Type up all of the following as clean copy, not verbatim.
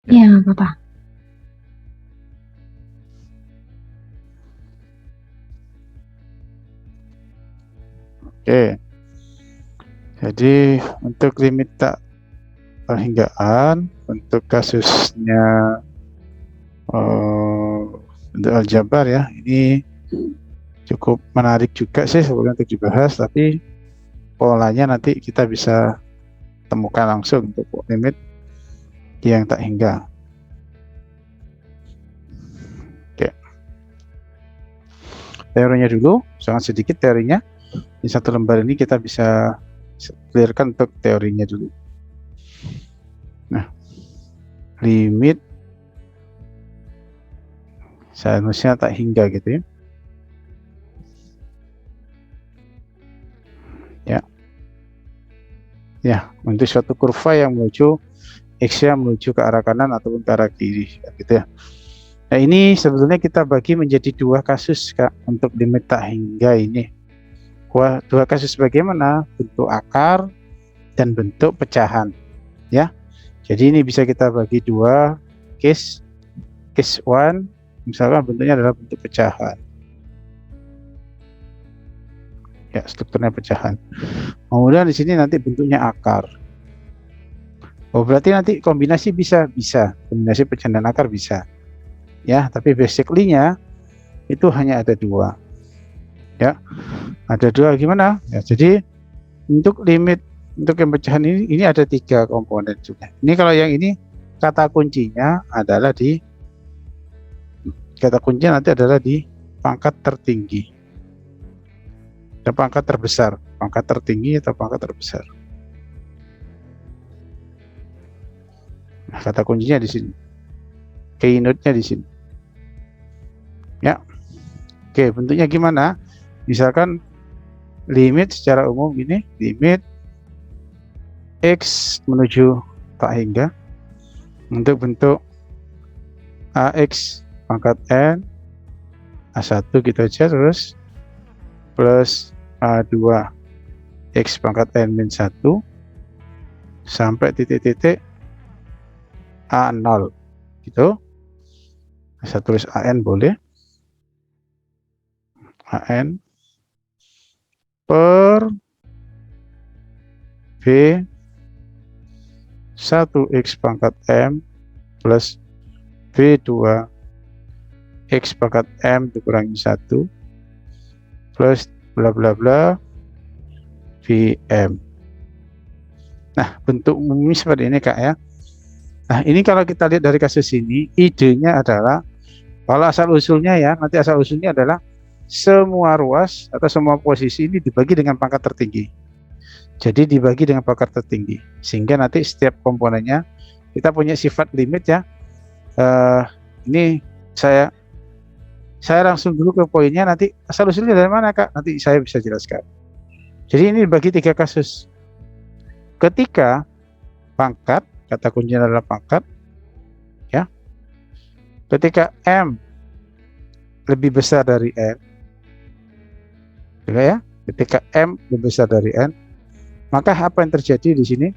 Iya, nggak apa-apa. Oke, jadi untuk limit tak perhinggaan, untuk kasusnya untuk aljabar ya, ini cukup menarik juga sih sebetulnya untuk dibahas, tapi polanya nanti kita bisa temukan langsung untuk limit yang tak hingga. Oke, teorinya dulu, sangat sedikit teorinya. Di satu lembar ini kita bisa clearkan untuk teorinya dulu. Nah, limit seharusnya tak hingga gitu ya. Ya, ya untuk suatu kurva yang menuju x-nya menuju ke arah kanan ataupun ke arah kiri, gitu ya. Nah ini sebetulnya kita bagi menjadi dua kasus Kak untuk limit tak hingga ini. Dua kasus bagaimana? Bentuk akar dan bentuk pecahan, ya. Jadi ini bisa kita bagi dua case. Case one, misalkan bentuknya adalah bentuk pecahan. Ya, strukturnya pecahan. Kemudian di sini nanti bentuknya akar. Oh, berarti nanti kombinasi bisa, kombinasi pecahan dan akar bisa, ya. Tapi basically-nya itu hanya ada dua, ya. Ada dua gimana? Ya, jadi untuk limit untuk yang pecahan ini ada tiga komponen juga. Ini kalau yang ini kata kuncinya nanti adalah di pangkat tertinggi dan pangkat terbesar, pangkat tertinggi atau pangkat terbesar. Nah, kata kuncinya di sini, keynote-nya di sini. Ya, oke, bentuknya gimana? Misalkan limit secara umum ini, limit x menuju tak hingga untuk bentuk ax pangkat n a1 gitu aja, terus plus a2 x pangkat n min 1 sampai titik-titik a0 gitu. Saya tulis an boleh, an per b 1x pangkat m plus b2 x pangkat m dikurangi 1 plus bla bla bla vm. Nah, bentuk umumnya seperti ini Kak ya. Nah, ini kalau kita lihat dari kasus ini, idenya adalah kalau asal usulnya ya, nanti asal usulnya adalah semua ruas atau semua posisi ini dibagi dengan pangkat tertinggi. Jadi dibagi dengan pangkat tertinggi, sehingga nanti setiap komponennya kita punya sifat limit ya. Ini saya langsung dulu ke poinnya, nanti asal usulnya dari mana Kak? Nanti saya bisa jelaskan. Jadi ini dibagi tiga kasus. Ketika pangkat, kata kuncinya adalah pangkat, ya. Ketika m lebih besar dari n, ya. Ketika m lebih besar dari n, maka apa yang terjadi di sini?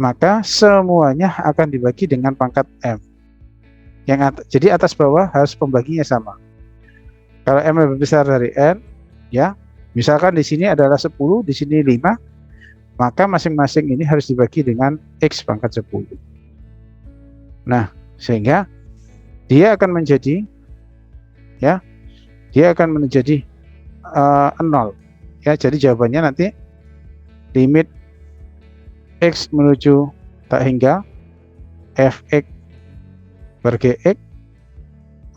Maka semuanya akan dibagi dengan pangkat m. Jadi atas bawah harus pembaginya sama. Kalau m lebih besar dari n, ya, misalkan di sini adalah 10, di sini 5, maka masing-masing ini harus dibagi dengan x pangkat 10. Nah, sehingga dia akan menjadi, ya, dia akan menjadi 0. Ya, jadi jawabannya nanti limit x menuju tak hingga fx per gx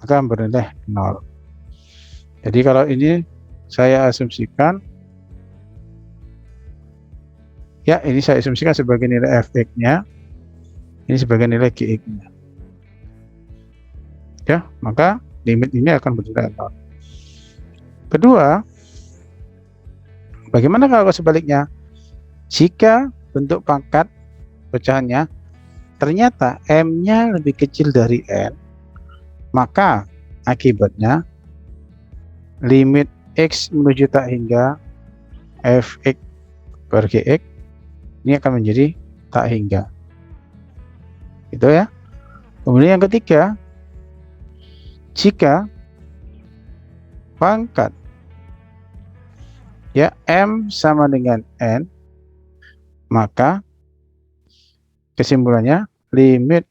akan bernilai 0. Jadi kalau ini saya asumsikan, ya, ini saya asumsikan sebagai nilai fx-nya, ini sebagai nilai gx-nya. Ya, maka limit ini akan bernilai 0. Kedua, bagaimana kalau sebaliknya? Jika bentuk pangkat pecahannya ternyata m-nya lebih kecil dari n, maka akibatnya limit x menuju tak hingga fx per gx ini akan menjadi tak hingga. Gitu ya. Kemudian yang ketiga, jika pangkat ya M sama dengan N, maka kesimpulannya limit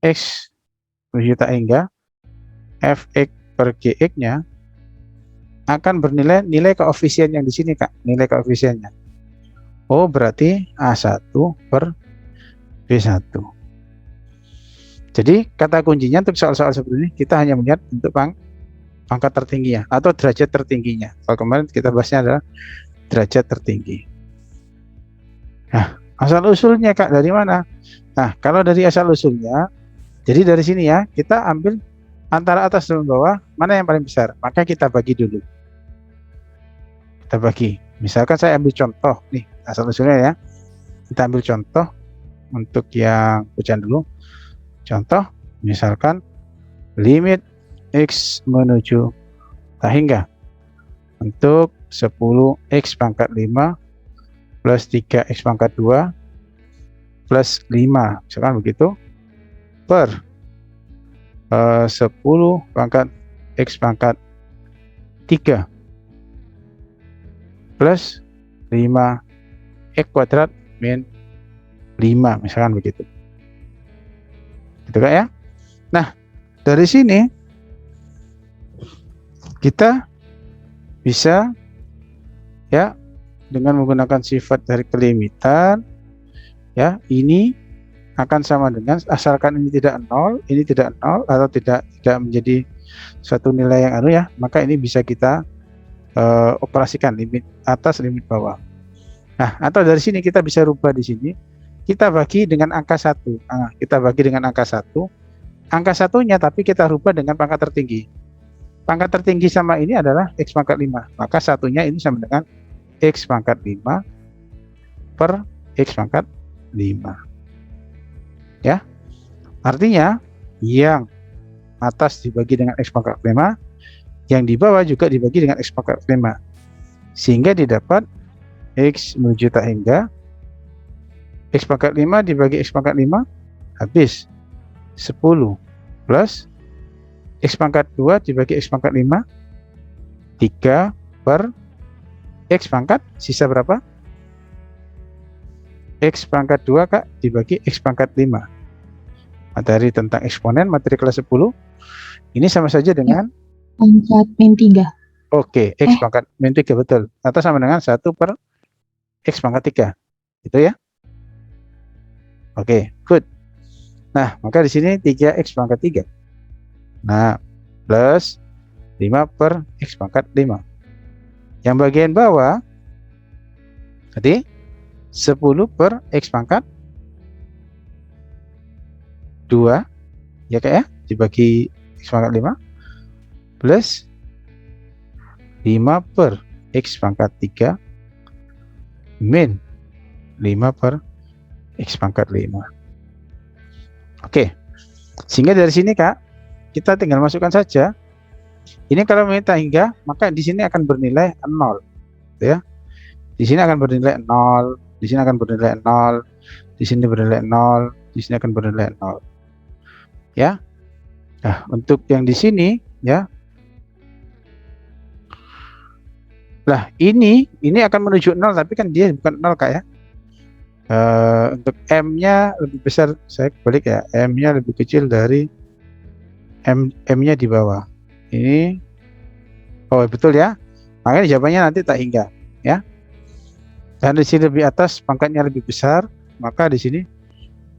X menuju tak hingga Fx per Gx nya akan bernilai nilai koefisien yang di sini, Kak, nilai koefisiennya. Oh, berarti A1 per B1. Jadi kata kuncinya untuk soal-soal seperti ini kita hanya melihat untuk pangkat tertingginya atau derajat tertingginya. Kalau kemarin kita bahasnya adalah derajat tertinggi. Nah, asal usulnya, Kak, dari mana? Nah, kalau dari asal usulnya, jadi dari sini ya, kita ambil antara atas dan bawah, mana yang paling besar? Maka kita bagi dulu. Kita bagi. Misalkan saya ambil contoh, nih, asal usulnya ya. Kita ambil contoh untuk yang ujian dulu. Contoh, misalkan limit X menuju tak hingga untuk 10X pangkat 5 plus 3X pangkat 2 plus 5, misalkan begitu, per 10 pangkat X pangkat 3 plus 5 X kuadrat min 5, misalkan begitu. Gitu, Kak, ya. Nah, dari sini kita bisa ya dengan menggunakan sifat dari kelimitan ya, ini akan sama dengan, asalkan ini tidak nol, ini tidak nol atau tidak menjadi suatu nilai yang ya, maka ini bisa kita operasikan limit atas limit bawah. Nah, atau dari sini kita bisa rubah di sini, kita bagi dengan angka 1. Nah, kita bagi dengan angka 1. Angka satunya tapi kita rubah dengan pangkat tertinggi. Pangkat tertinggi sama ini adalah X pangkat 5. Maka satunya ini sama dengan X pangkat 5 per X pangkat 5. Ya. Artinya yang atas dibagi dengan X pangkat 5, yang di bawah juga dibagi dengan X pangkat 5. Sehingga didapat X menuju tak hingga X pangkat 5 dibagi X pangkat 5 habis 10 plus X pangkat 2 dibagi X pangkat 5 3 per X pangkat sisa berapa? X pangkat 2, Kak, dibagi X pangkat 5. Materi tentang eksponen, materi kelas 10 ini sama saja dengan pangkat min 3. Oke, X pangkat min 3, betul. Atau sama dengan 1 per X pangkat 3. Gitu ya. Oke, good. Nah, maka di sini 3X pangkat 3. Nah, plus 5 per X pangkat 5. Yang bagian bawah tadi 10 per X pangkat 2 ya, Kak, ya, dibagi X pangkat 5 plus 5 per X pangkat 3 min 5 per X pangkat 5. Oke, sehingga dari sini, Kak, kita tinggal masukkan saja. Ini kalau minta hingga, maka di sini akan bernilai 0, ya. Di sini akan bernilai 0, di sini akan bernilai 0, di sini bernilai 0, di sini akan bernilai 0. Ya. Nah, untuk yang di sini, ya. Lah, ini akan menuju 0, tapi kan dia bukan 0, Kak, ya. Untuk M-nya lebih besar, saya balik ya, M-nya lebih kecil dari M-nya di bawah. Ini, oh betul ya, makanya jawabannya nanti tak hingga, ya. Dan di sini lebih atas, pangkatnya lebih besar, maka di sini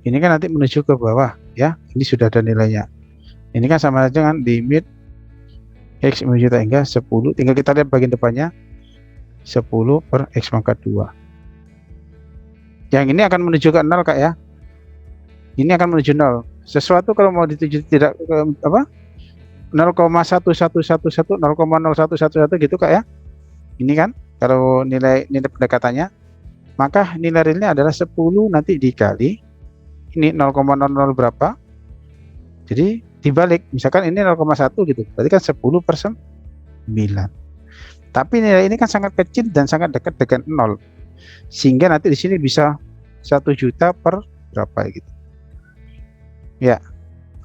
ini kan nanti menuju ke bawah, ya. Ini sudah ada nilainya. Ini kan sama saja dengan limit X menuju tak hingga 10. Tinggal kita lihat bagian depannya, 10 per X pangkat 2. Yang ini akan menuju ke 0, Kak, ya. Ini akan menuju 0. Sesuatu kalau mau dituju tidak apa? 0,1111 0,0111 gitu, Kak, ya. Ini kan kalau nilai pendekatannya, maka nilai realnya adalah 10 nanti dikali ini 0,00 berapa. Jadi dibalik, misalkan ini 0,1 gitu. Berarti kan 10 per 9. Tapi nilai ini kan sangat kecil dan sangat dekat dengan 0. Sehingga nanti di sini bisa 1 juta per berapa gitu. Ya,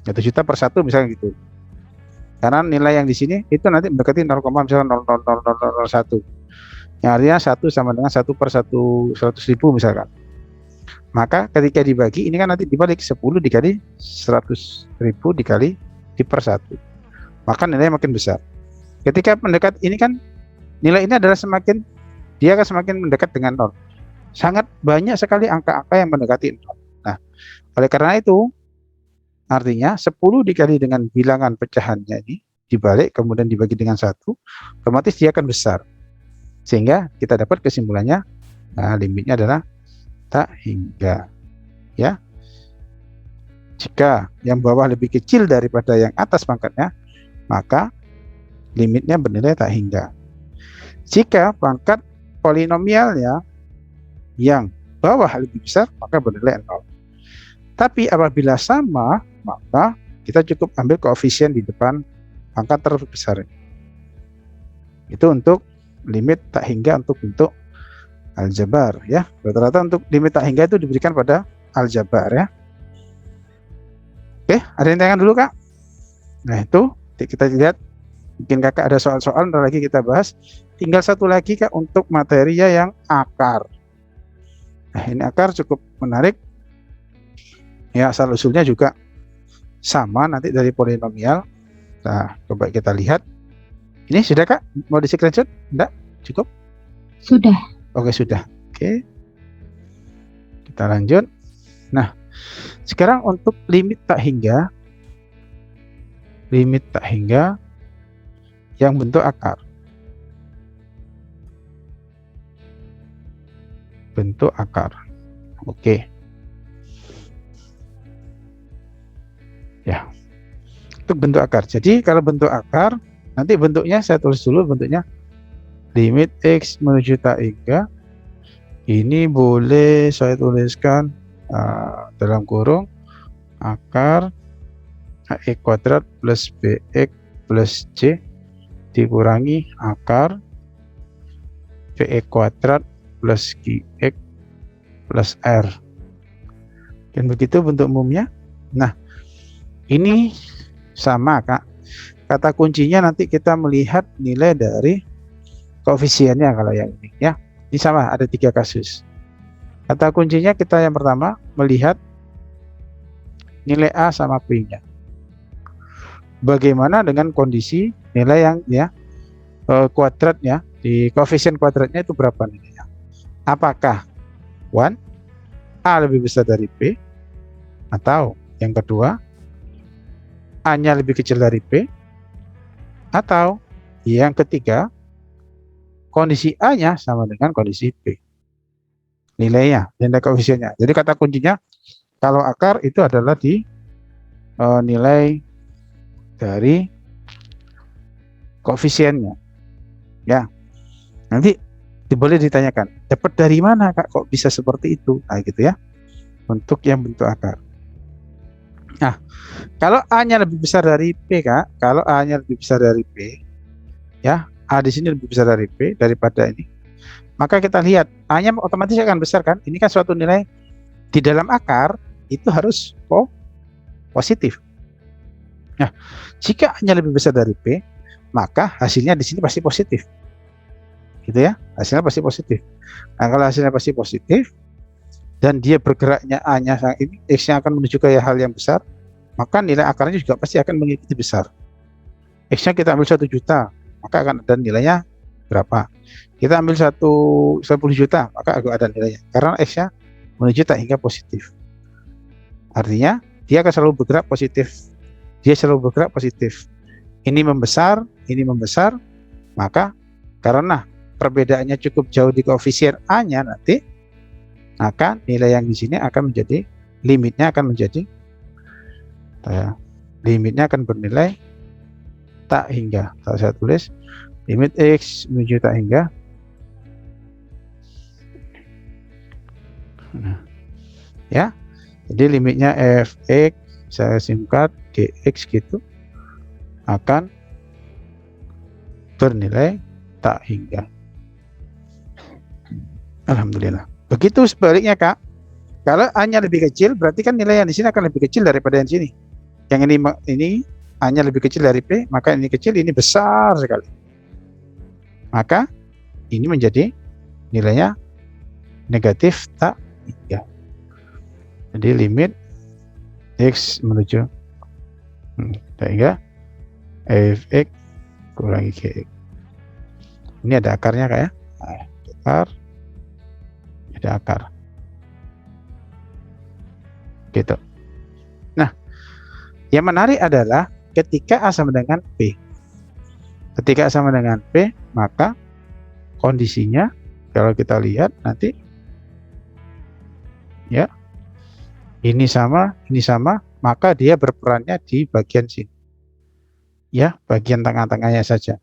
1 juta per 1 misalnya gitu. Karena nilai yang di sini itu nanti mendekati 0, misalnya 0,00001. Yang artinya 1 sama dengan 1 per 100.000 misalkan. Maka ketika dibagi, ini kan nanti dibalik 10 dikali 100.000 dikali di per 1. Maka nilainya makin besar. Ketika mendekat ini kan, nilai ini adalah dia akan semakin mendekat dengan 0. Sangat banyak sekali angka-angka yang mendekati 0. Nah, oleh karena itu, artinya 10 dikali dengan bilangan pecahannya ini, dibalik kemudian dibagi dengan 1, otomatis dia akan besar. Sehingga kita dapat kesimpulannya, nah, limitnya adalah tak hingga. Ya. Jika yang bawah lebih kecil daripada yang atas pangkatnya, maka limitnya bernilai tak hingga. Jika pangkat polinomialnya yang bawah lebih besar, maka bernilai 0. Tapi apabila sama, maka kita cukup ambil koefisien di depan pangkat terbesar. Itu untuk limit tak hingga untuk bentuk aljabar, ya. Rata-rata untuk limit tak hingga itu diberikan pada aljabar, ya. Oke, ada yang tanyakan dulu, Kak? Nah, itu kita lihat. Mungkin Kakak ada soal-soal, ntar lagi kita bahas. Tinggal satu lagi, Kak, untuk materinya yang akar. Nah, ini akar cukup menarik. Ya, asal usulnya juga sama nanti dari polinomial. Nah, coba kita lihat. Ini sudah, Kak? Mau di screenshot? Enggak? Cukup? Sudah. Oke, sudah. Oke. Kita lanjut. Nah, sekarang untuk limit tak hingga. Limit tak hingga yang bentuk akar. Bentuk akar. Oke. Ya. Untuk bentuk akar. Jadi kalau bentuk akar, nanti bentuknya saya tulis dulu bentuknya. Limit X menuju tak hingga. Ini boleh saya tuliskan dalam kurung akar AX kuadrat plus BX plus C dikurangi akar PX kuadrat plus QX plus R. Dan begitu bentuk umumnya. Nah, ini sama, Kak. Kata kuncinya nanti kita melihat nilai dari koefisiennya kalau yang ini, ya. Ini sama, ada 3 kasus. Kata kuncinya kita yang pertama melihat nilai A sama B-nya. Bagaimana dengan kondisi nilai yang kuadratnya, di koefisien kuadratnya itu berapa nilainya? Apakah 1 A lebih besar dari B, atau yang kedua A-nya lebih kecil dari B, atau yang ketiga kondisi A-nya sama dengan kondisi B. Nilainya, nilai koefisiennya. Jadi kata kuncinya kalau akar itu adalah di nilai dari koefisiennya. Ya. Nanti boleh ditanyakan, dapat dari mana, Kak, kok bisa seperti itu? Nah, gitu ya. Untuk yang bentuk akar. Nah, kalau A-nya lebih besar dari B, Kak, kalau A-nya lebih besar dari B, ya, A di sini lebih besar dari B daripada ini, maka kita lihat A-nya otomatis akan besar, kan? Ini kan suatu nilai di dalam akar itu harus positif. Nah, jika A-nya lebih besar dari B, maka hasilnya di sini pasti positif. Gitu ya, hasilnya pasti positif. Nah, kalau hasilnya pasti positif dan dia bergeraknya A-nya ini X-nya akan menuju ke hal yang besar, maka nilai akarnya juga pasti akan mengikuti besar. X-nya kita ambil 1 juta, maka akan ada nilainya berapa? Kita ambil 10 juta, maka akan ada nilainya. Karena X-nya menuju tak hingga positif. Artinya, dia akan selalu bergerak positif. Dia selalu bergerak positif. Ini membesar, maka karena perbedaannya cukup jauh di koefisien A-nya nanti, maka nilai yang di sini akan menjadi, limitnya akan menjadi, limitnya akan bernilai tak hingga. Kalau saya tulis limit X menuju tak hingga, nah, ya, jadi limitnya Fx saya singkat Gx gitu akan bernilai tak hingga. Alhamdulillah. Begitu sebaliknya, Kak. Kalau A-nya lebih kecil, berarti kan nilai yang di sini akan lebih kecil daripada yang di sini. Yang ini A-nya lebih kecil dari P, maka ini kecil, ini besar sekali. Maka ini menjadi nilainya negatif tak hingga. Jadi limit X menuju tak hingga fx kurangi gx. Ini ada akarnya Kak ya. Akar, ada akar. Gitu. Nah, yang menarik adalah ketika A sama dengan P. Ketika A sama dengan P, maka kondisinya kalau kita lihat nanti ya, ini sama, maka dia berperannya di bagian sini. Ya, bagian tengah-tengahnya saja.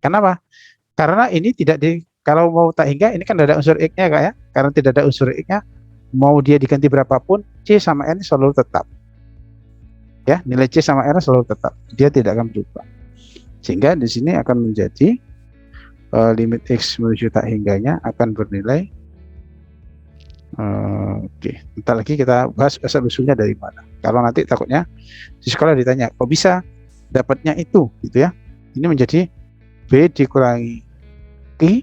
Kenapa? Karena ini tidak kalau mau tak hingga, ini kan tidak ada unsur X-nya Kak ya. Karena tidak ada unsur X-nya, mau dia diganti berapapun, C sama N selalu tetap. Ya, nilai C sama R selalu tetap. Dia tidak akan berubah. Sehingga di sini akan menjadi limit X menuju tak hingganya akan bernilai oke. Ntar lagi kita bahas asal usulnya dari mana. Kalau nanti takutnya di sekolah ditanya, kok bisa dapatnya itu, gitu ya. Ini menjadi B dikurangi I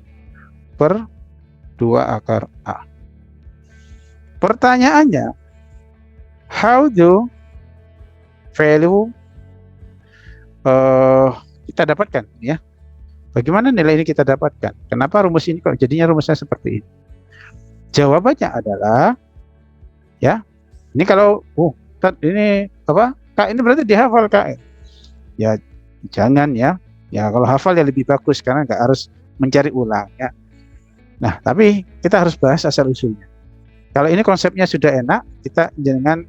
per 2 akar A. Pertanyaannya, how do value kita dapatkan ya? Bagaimana nilai ini kita dapatkan? Kenapa rumus ini kok jadinya rumusnya seperti ini? Jawabannya adalah ya, ini kalau ini apa? Kak, ini berarti dihafal Kak. Ya jangan ya. Ya kalau hafal ya lebih bagus karena nggak harus mencari ulang ya. Nah, tapi kita harus bahas asal usulnya. Kalau ini konsepnya sudah enak, kita dengan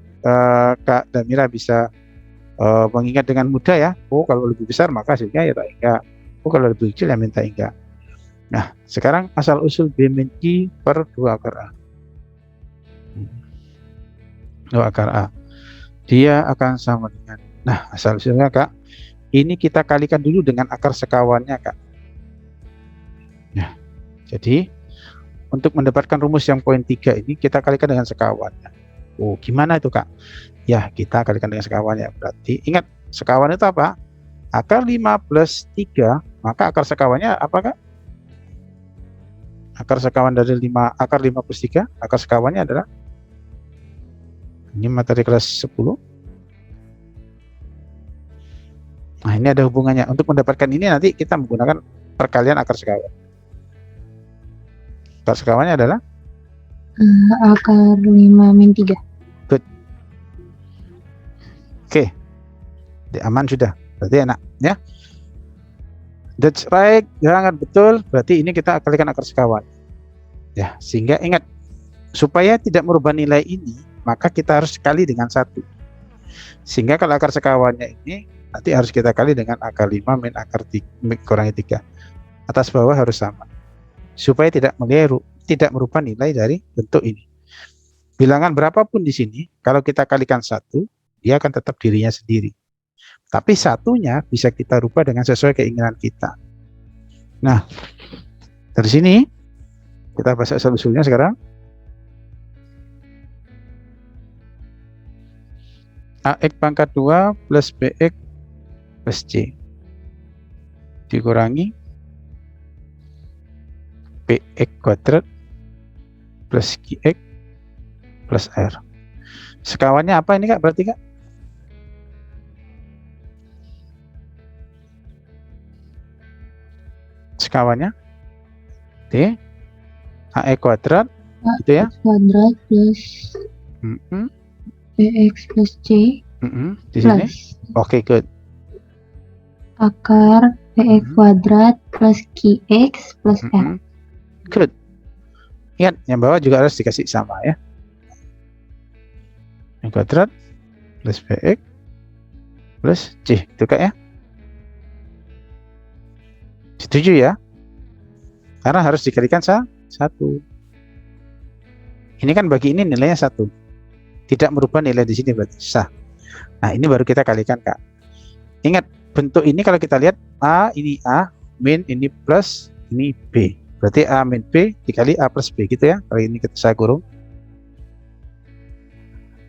Kak Damira bisa mengingat dengan mudah ya. Oh, kalau lebih besar maka hasilnya ya tak hingga. Oh, kalau lebih kecil ya minta hingga. Nah, sekarang asal usul B min I per 2 akar A. 2 akar A. Dia akan sama dengan, nah asal usulnya Kak, ini kita kalikan dulu dengan akar sekawannya Kak. Nah, jadi untuk mendapatkan rumus yang poin 3 ini kita kalikan dengan sekawannya. Oh, gimana itu Kak? Ya, kita kalikan dengan sekawannya. Berarti ingat, sekawan itu apa? Akar 5 plus 3, maka akar sekawannya apa Kak? Akar sekawan dari 5, akar 5 plus 3, akar sekawannya adalah, ini materi kelas 10. Nah, ini ada hubungannya. Untuk mendapatkan ini nanti kita menggunakan perkalian akar sekawan. Akar sekawannya adalah? Akar 5 min 3. Good. Oke. Aman sudah. Berarti enak ya. That's right. Sangat betul. Berarti ini kita kalikan akar sekawan. Ya, sehingga ingat, supaya tidak merubah nilai ini, maka kita harus kali dengan 1. Sehingga kalau akar sekawannya ini nanti harus kita kali dengan akar 5 min akar 3, kurangi 3. Atas bawah harus sama. Supaya tidak meliru, tidak merubah nilai dari bentuk ini. Bilangan berapapun di sini, kalau kita kalikan 1, dia akan tetap dirinya sendiri. Tapi satunya bisa kita rubah dengan sesuai keinginan kita. Nah, dari sini kita bahas asal usulnya sekarang. AX pangkat 2 plus BX plus C dikurangi PX kuadrat plus QX plus R. Sekawannya apa ini Kak? Berarti Kak? Sekawannya D AX kuadrat gitu ya? Kuadrat plus BX plus C di sini. Oke, good. Akar PX kuadrat plus QX plus R. Good. Ingat, yang bawah juga harus dikasih sama ya. Yang kuadrat plus PX plus C, itu Kak ya. Setuju ya? Karena harus dikalikan 1. Ini kan bagi ini nilainya 1. Tidak merubah nilai di sini berarti sah. Nah, ini baru kita kalikan Kak. Ingat, bentuk ini kalau kita lihat A, ini A, min ini plus, ini B. Berarti A min B dikali A plus B gitu ya. Kalau ini saya kurung.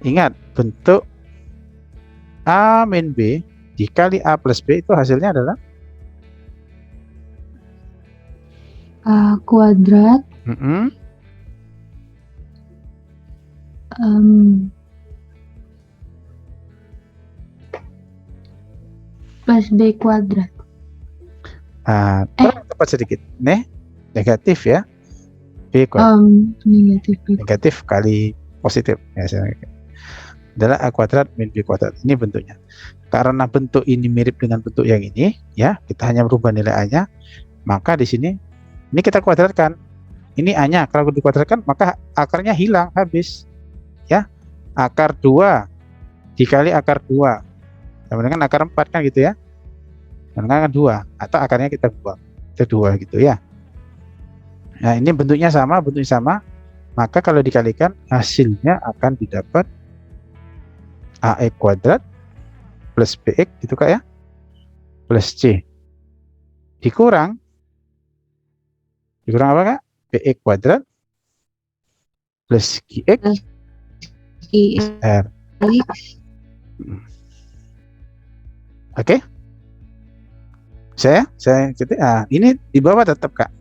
Ingat, bentuk A min B dikali A plus B itu hasilnya adalah A kuadrat plus B kuadrat. kurang tepat sedikit. Negatif ya. B kuadrat. Negatif kali positif. Ya, adalah A kuadrat min B kuadrat. Ini bentuknya. Karena bentuk ini mirip dengan bentuk yang ini, ya, kita hanya merubah nilai A-nya, maka di sini ini kita kuadratkan. Ini A-nya, kalau dikuadratkan maka akarnya hilang, habis. Ya. Akar 2 dikali akar 2 sama dengan akar 4 kan gitu ya. Dengan akar 2 atau akarnya kita buang. Itu 2 gitu ya. Nah, ini bentuknya sama, maka kalau dikalikan hasilnya akan didapat AX kuadrat plus BX gitu Kak ya, plus C dikurang apa Kak? BX kuadrat plus GX R. Oke. Saya gitu. Ini di bawah tetap Kak.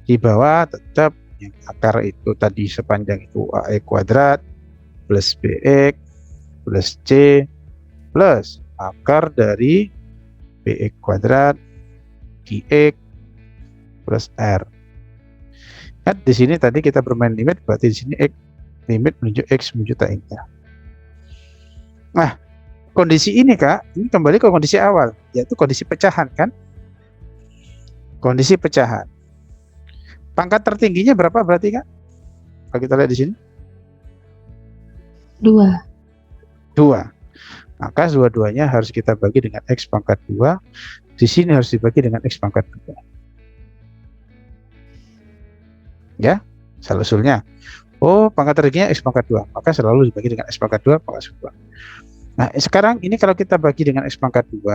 Di bawah tetap yang akar itu tadi sepanjang itu AX kuadrat plus BX plus C plus akar dari BX kuadrat GX plus R. Nah, di sini tadi kita bermain limit, berarti di sini X limit menuju X menuju tak indah. Nah, kondisi ini Kak, ini kembali ke kondisi awal, yaitu kondisi pecahan kan? Kondisi pecahan. Pangkat tertingginya berapa berarti Kak? Kalau kita lihat di sini. 2. Maka dua-duanya harus kita bagi dengan X pangkat 2. Di sini harus dibagi dengan X pangkat 2. Ya, asal usulnya. Oh, pangkat tertingginya X pangkat 2, maka selalu dibagi dengan X pangkat 2 pangkat 2. Nah, sekarang ini kalau kita bagi dengan X pangkat 2,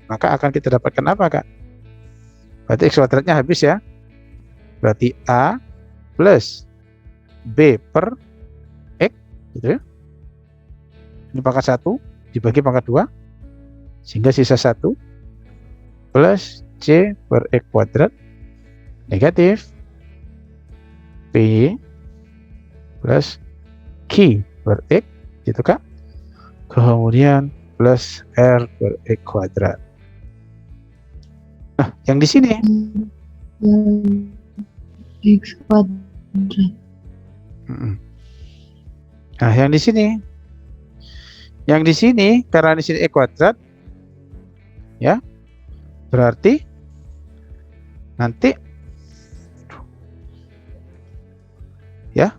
maka akan kita dapatkan apa Kak? Berarti X kuadratnya habis ya. Berarti A plus B per X gitu ya. Ini pangkat 1 dibagi pangkat 2 sehingga sisa 1 plus C per X kuadrat negatif P plus Q per X gitu Kak, kemudian plus R per X kuadrat. Nah, yang di sini X kuadrat. Nah, yang di sini karena di sini X kuadrat ya, berarti nanti ya,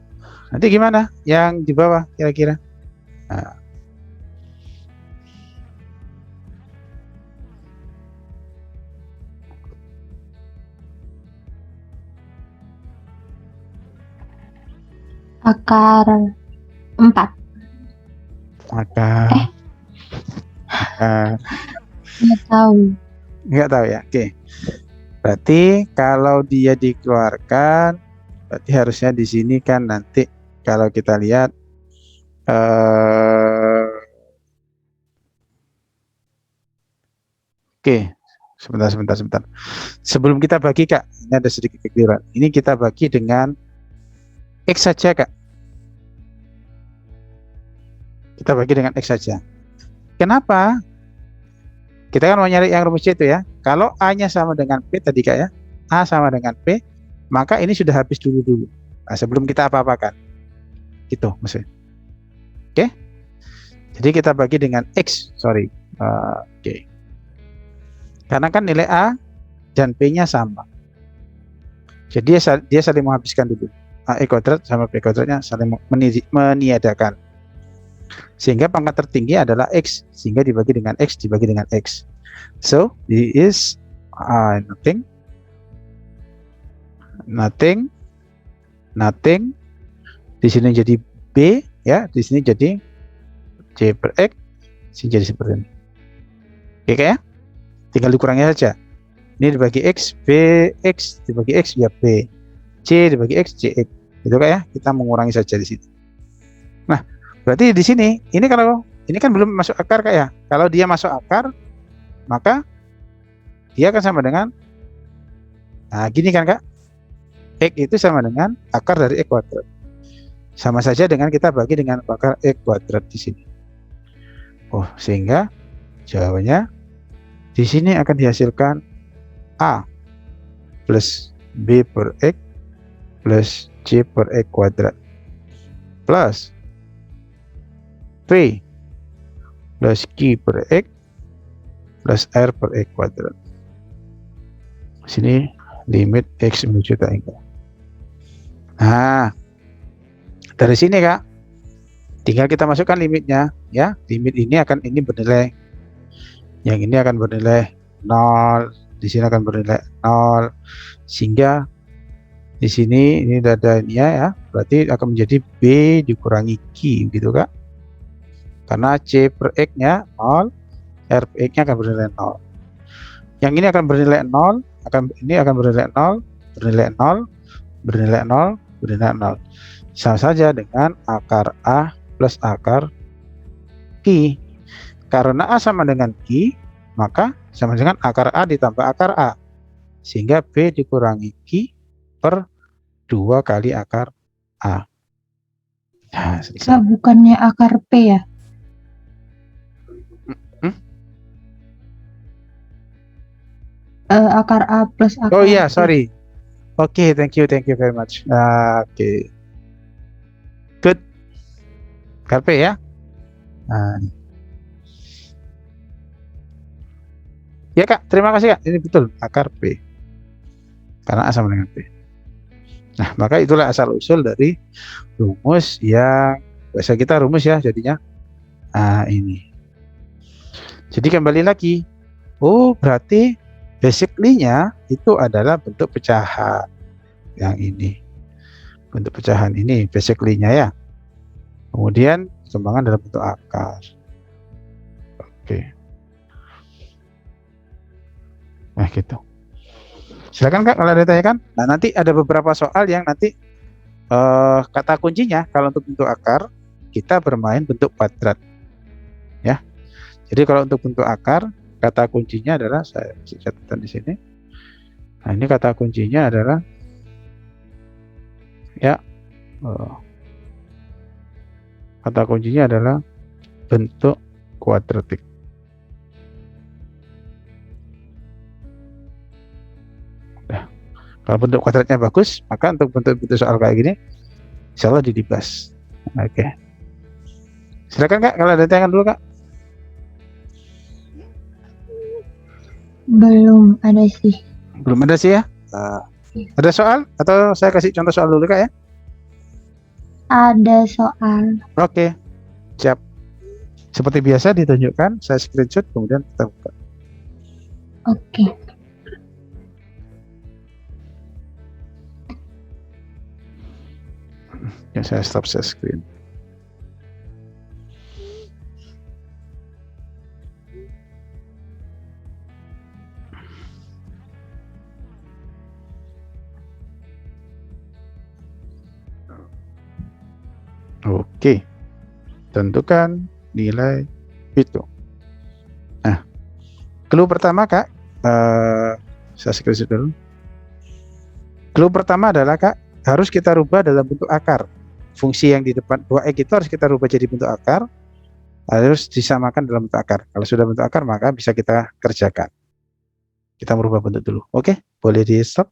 nanti gimana yang di bawah kira-kira? Nah, Akar 4. maka nggak tahu ya. Oke. Berarti kalau dia dikeluarkan, berarti harusnya di sini kan nanti kalau kita lihat oke, sebentar. Sebelum kita bagi Kak, ini ada sedikit kekeliruan. Ini kita bagi dengan X saja Kak. Kita bagi dengan X saja. Kenapa? Kita kan mau nyari yang rumus C itu ya. Kalau A-nya sama dengan P tadi Kak ya, A sama dengan P, maka ini sudah habis dulu. Nah, sebelum kita apa-apakan. Gitu maksudnya. Oke. Jadi kita bagi dengan X, Oke. Karena kan nilai A dan P-nya sama. Jadi dia saling menghabiskan dulu. A kuadrat sama B kuadratnya saling meniadakan. Sehingga pangkat tertinggi adalah X, sehingga dibagi dengan X dibagi dengan X. So this is nothing. Di sini jadi B ya, di sini jadi C per X, sini jadi seperti ini. Oke ya, tinggal dikurangi saja. Ini dibagi X, B X dibagi X ya B, C dibagi X, C X. Gitu Kak ya, kita mengurangi saja di sini. Nah, berarti di sini ini kalau ini kan belum masuk akar Kak ya. Kalau dia masuk akar, maka dia akan sama dengan, nah gini kan Kak, X itu sama dengan akar dari X kuadrat. Sama saja dengan kita bagi dengan akar X kuadrat di sini. Oh, sehingga jawabannya di sini akan dihasilkan A plus B per X plus C per X kuadrat plus P plus Q per X plus R per X kuadrat. Sini limit X menuju tak hingga. Nah, dari sini Kak, tinggal kita masukkan limitnya ya. Limit ini akan bernilai, yang ini akan bernilai 0, di sini akan bernilai 0, sehingga di sini ini ada ini ya, berarti akan menjadi B dikurangi Q gitu Kak. Karena C per X-nya 0, R per X-nya akan bernilai 0. Yang ini akan bernilai 0, ini akan bernilai 0, bernilai 0, bernilai 0, bernilai 0. Sama saja dengan akar A plus akar Q. Karena A sama dengan Q, maka sama dengan akar A ditambah akar A. Sehingga B dikurangi Q per 2 kali akar A. Nah, Kak, bukannya akar P ya? Akar A plus akar Oh iya, P. sorry. Oke, thank you very much. Oke. Good. Akar P ya. Nah, ya Kak, terima kasih Kak. Ini betul akar P. Karena A sama dengan P. Nah, maka itulah asal usul dari rumus yang biasa kita rumus ya jadinya. Nah, ini. Jadi kembali lagi. Oh, berarti basically-nya itu adalah bentuk pecahan. Yang ini. Bentuk pecahan ini basically-nya ya. Kemudian kembangan dalam bentuk akar. Oke. Nah, gitu. Silakan Kak kalau ada tanyakan. Nah, nanti ada beberapa soal yang nanti kata kuncinya kalau untuk bentuk akar kita bermain bentuk kuadrat. Ya. Jadi kalau untuk bentuk akar kata kuncinya adalah, saya catatkan di sini. Nah, ini kata kuncinya adalah ya, kata kuncinya adalah bentuk kuadratik. Nah, kalau bentuk kuadratnya bagus, maka untuk bentuk-bentuk soal kayak gini, insya Allah dibahas. Oke. Silakan Kak, kalau ada tanyakan dulu Kak. Belum ada sih. Belum ada sih ya. Ada soal atau saya kasih contoh soal dulu Kak ya? Ada soal. Oke, siap. Seperti biasa ditunjukkan, saya screenshot kemudian kita buka. Oke. Ya, saya stop share screen. Oke, tentukan nilai itu. Nah, clue pertama Kak, saya screenshot dulu. Clue pertama adalah Kak, harus kita rubah dalam bentuk akar. Fungsi yang di depan 2x itu harus kita rubah jadi bentuk akar, harus disamakan dalam bentuk akar. Kalau sudah bentuk akar maka bisa kita kerjakan. Kita merubah bentuk dulu. Oke, boleh di stop.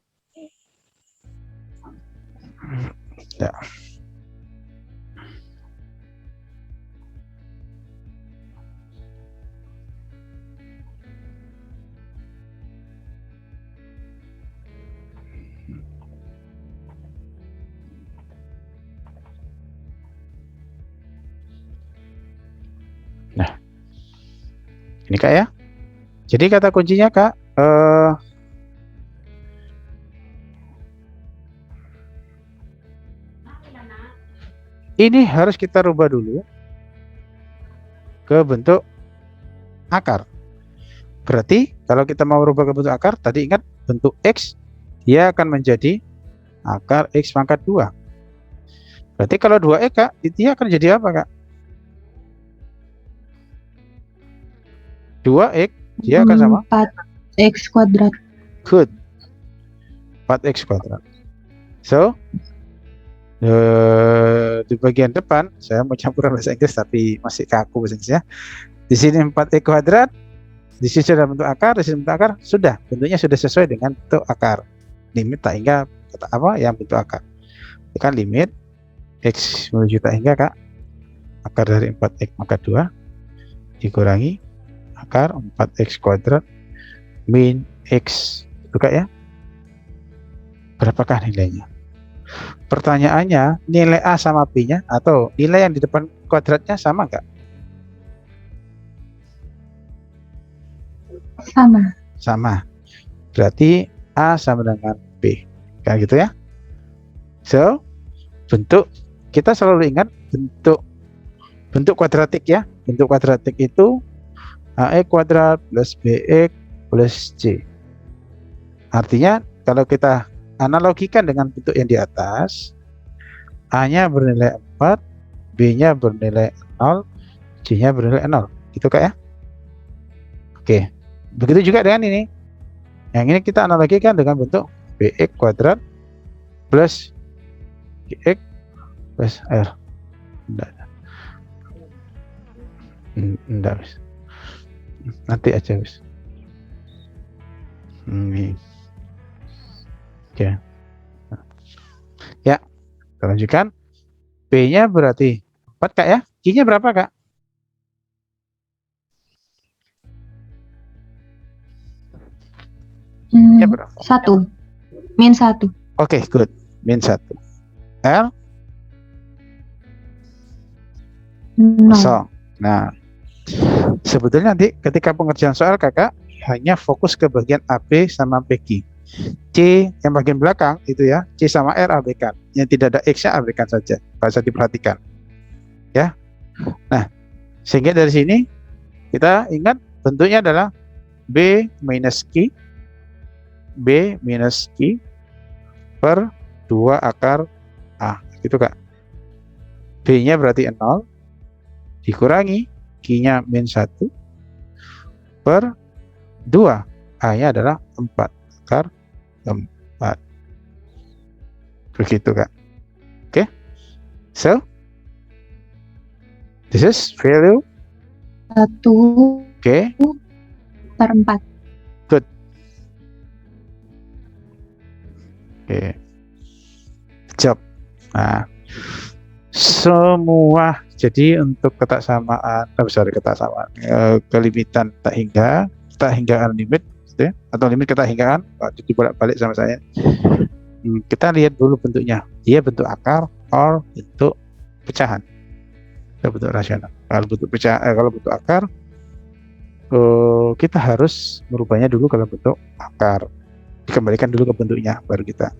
Ya. Nah, ini Kak ya. Jadi kata kuncinya Kak, ini harus kita rubah dulu ke bentuk akar. Berarti kalau kita mau rubah ke bentuk akar, tadi ingat bentuk X, dia akan menjadi akar X pangkat 2. Berarti kalau 2X Kak, dia akan jadi apa Kak? 2x dia akan sama 4x kuadrat. good 4x kuadrat. So di bagian depan saya mau campuran bahasa Inggris tapi masih kaku bahasa Inggrisnya. Di sini 4x kuadrat, di sini sudah bentuk akar, di sini bentuk akar, sudah bentuknya sudah sesuai dengan bentuk akar. Limit tak hingga apa yang bentuk akar. Tekan limit x menuju tak hingga kak akar dari 4x maka 2 dikurangi akar 4x kuadrat min x itu kak ya. Berapakah nilainya? Pertanyaannya nilai A sama B nya atau nilai yang di depan kuadratnya sama nggak? Sama. Berarti A sama dengan B kayak gitu ya. So bentuk kita selalu ingat bentuk kuadratik ya. Bentuk kuadratik itu AX kuadrat plus BX plus C. Artinya kalau kita analogikan dengan bentuk yang di atas, A-nya bernilai 4, B-nya bernilai 0, C-nya bernilai 0. Gitu kak ya. Oke. Begitu juga dengan ini. Yang ini kita analogikan dengan bentuk BX kuadrat plus GX plus R. Enggak bis. Nanti aja bis. Ini. Oke. Ya, kita lanjutkan. B-nya berarti 4 kak ya. Q-nya berapa kak? Hmm, Ya berapa? 1. Min 1. Oke, good. Min 1. L? 0. So, nah, sebetulnya nanti ketika pengerjaan soal kakak hanya fokus ke bagian AB sama PQ. C yang bagian belakang itu ya, C sama R abaikan. Yang tidak ada X-nya abaikan saja. Tidak usah diperhatikan. Ya. Nah, sehingga dari sini kita ingat bentuknya adalah B minus Q per 2 akar A. Gitu kak. B-nya berarti 0 dikurangi Q-nya min 1 per 2. A-nya adalah 4 akar 4. Begitu kak. Oke. So this is value 1 Oke. per 4. Good. Oke. Job. Nah, semua jadi untuk ketaksamaan, kelimitan tak hinggaan limit gitu ya, atau limit ketakhinggaan dibolak-balik sama saya. Kita lihat dulu bentuknya. Dia bentuk akar or bentuk pecahan. Atau bentuk rasional. Kalau bentuk kalau bentuk akar kita harus merubahnya dulu kalau bentuk akar. Dikembalikan dulu ke bentuknya baru kita.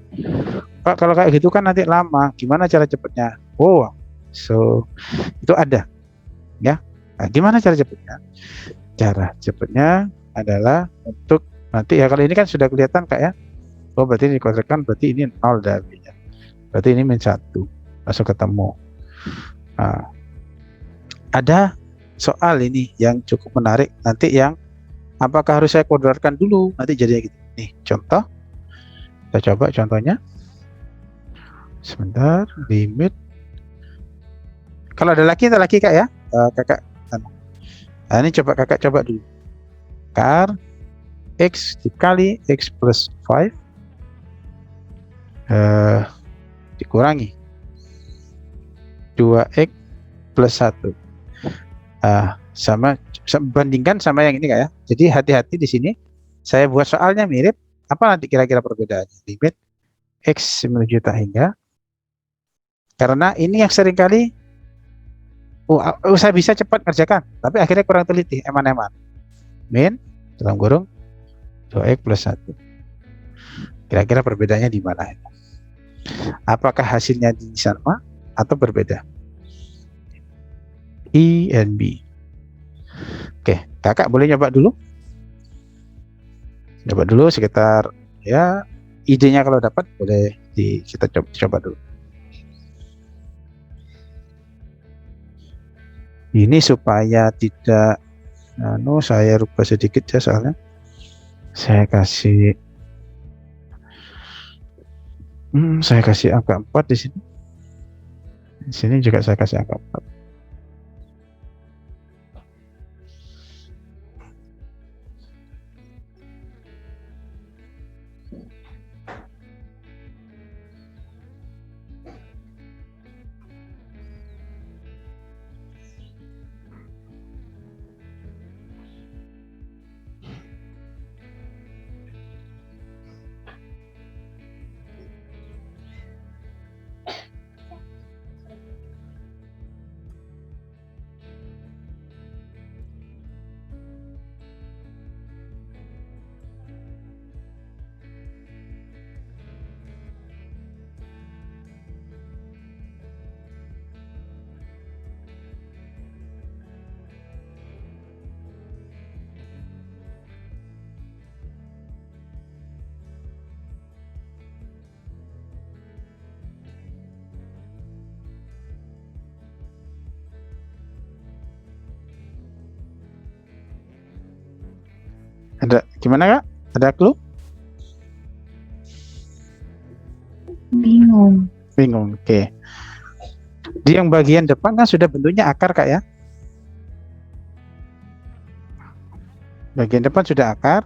Pak, kalau kayak gitu kan nanti lama. Gimana cara cepatnya? Oh, so itu ada, ya. Nah, gimana cara cepatnya? Cara cepatnya adalah untuk nanti ya, kalau ini kan sudah kelihatan kak ya. Oh, berarti ini dikuadratkan, berarti ini 0 darinya. Berarti ini min 1 langsung ketemu. Nah, ada soal ini yang cukup menarik nanti, yang apakah harus saya kuadratkan dulu nanti jadinya gitu. Nih contoh, kita coba contohnya sebentar. Limit kalau ada laki kak ya, kakak. Nah, ini coba kakak coba dulu. Akar X dikali X plus 5 dikurangi 2X plus 1 sama bandingkan sama yang ini kak ya. Jadi hati-hati di sini. Saya buat soalnya mirip. Apa nanti kira-kira perbedaannya? Limit X menuju tak hingga. Karena ini yang seringkali saya bisa cepat kerjakan, tapi akhirnya kurang teliti, eman-eman. Min dalam kurung 2X plus 1. Kira-kira perbedaannya di mana? Apakah hasilnya sama atau berbeda? I and B. Oke, kakak boleh nyoba dulu. Coba dulu sekitar ya, idenya kalau dapat boleh kita coba dulu. Ini supaya tidak Saya rubah sedikit ya, soalnya saya kasih angka 4 di sini. Di sini juga saya kasih angka 4. Ada gimana Kak? Ada clue? Bingung. Oke. Di yang bagian depan kan sudah bentuknya akar Kak ya. Bagian depan sudah akar,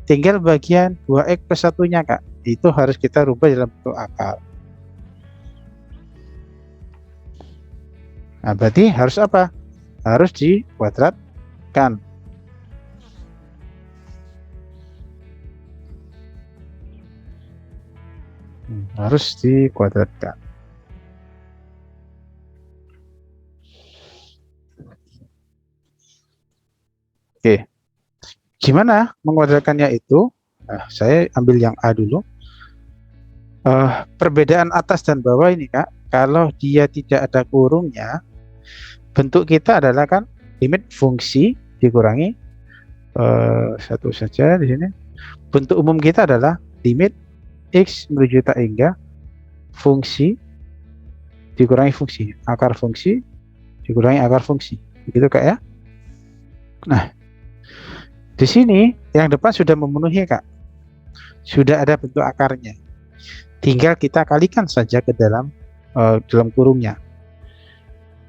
tinggal bagian 2x plus 1-nya Kak. Itu harus kita rubah dalam bentuk akar. Nah, berarti harus apa? Harus dikuadratkan. Harus dikuadratkan. Oke. Gimana menguadratkannya itu? Nah, saya ambil yang A dulu. Perbedaan atas dan bawah ini Kak, kalau dia tidak ada kurungnya, bentuk kita adalah kan limit fungsi dikurangi satu saja di sini. Bentuk umum kita adalah limit X menuju tak hingga fungsi dikurangi fungsi, akar fungsi dikurangi akar fungsi, begitu Kak ya. Nah, di sini yang depan sudah memenuhi Kak, sudah ada bentuk akarnya, tinggal kita kalikan saja ke dalam kurungnya.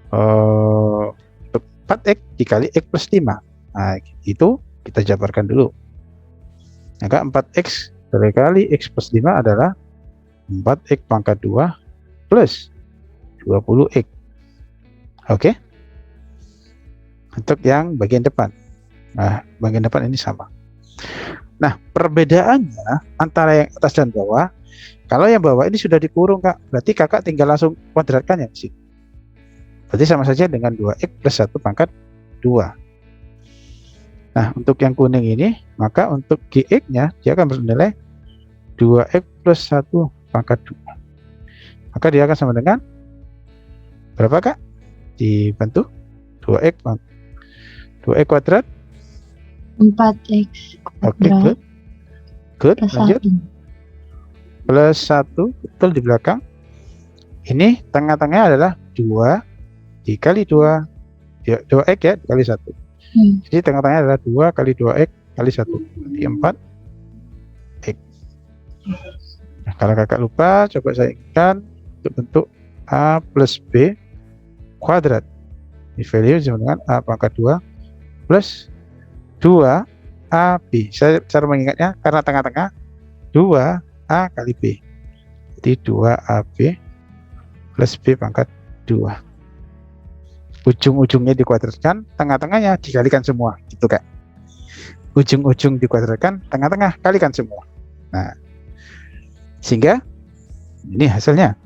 4x dikali x plus 5. Nah, itu kita jabarkan dulu. Maka 4x kali x plus 5 adalah 4x pangkat 2 plus 20x. Oke. Untuk yang bagian depan. Nah, bagian depan ini sama. Nah, perbedaannya antara yang atas dan bawah, kalau yang bawah ini sudah dikurung Kak, berarti Kakak tinggal langsung kuadratkan ya di sini. Berarti sama saja dengan 2x plus 1 pangkat 2. Nah, untuk yang kuning ini, maka untuk Gx-nya dia akan bernilai 2x plus 1 pangkat 2. Maka dia akan sama dengan berapa Kak? Dibantu 2x kuadrat 4x Oke, kuadrat good. plus Lanjut. 1. Plus 1, betul di belakang. Ini tengah-tengahnya adalah 2 dikali 2 2x ya, dikali 1. Jadi tengah-tengahnya adalah 2 kali 2x kali 1. Jadi 4x. Nah, kalau Kakak lupa, coba saya ingatkan untuk bentuk A plus B kuadrat. Ini value sama dengan A pangkat 2 plus 2AB. Saya cara mengingatnya karena tengah-tengah 2A kali B. Jadi 2AB plus B pangkat 2. Ujung-ujungnya dikuadratkan, tengah-tengahnya dikalikan semua, gitu Kak. Ujung-ujung dikuadratkan, tengah-tengah kalikan semua. Nah, sehingga ini hasilnya.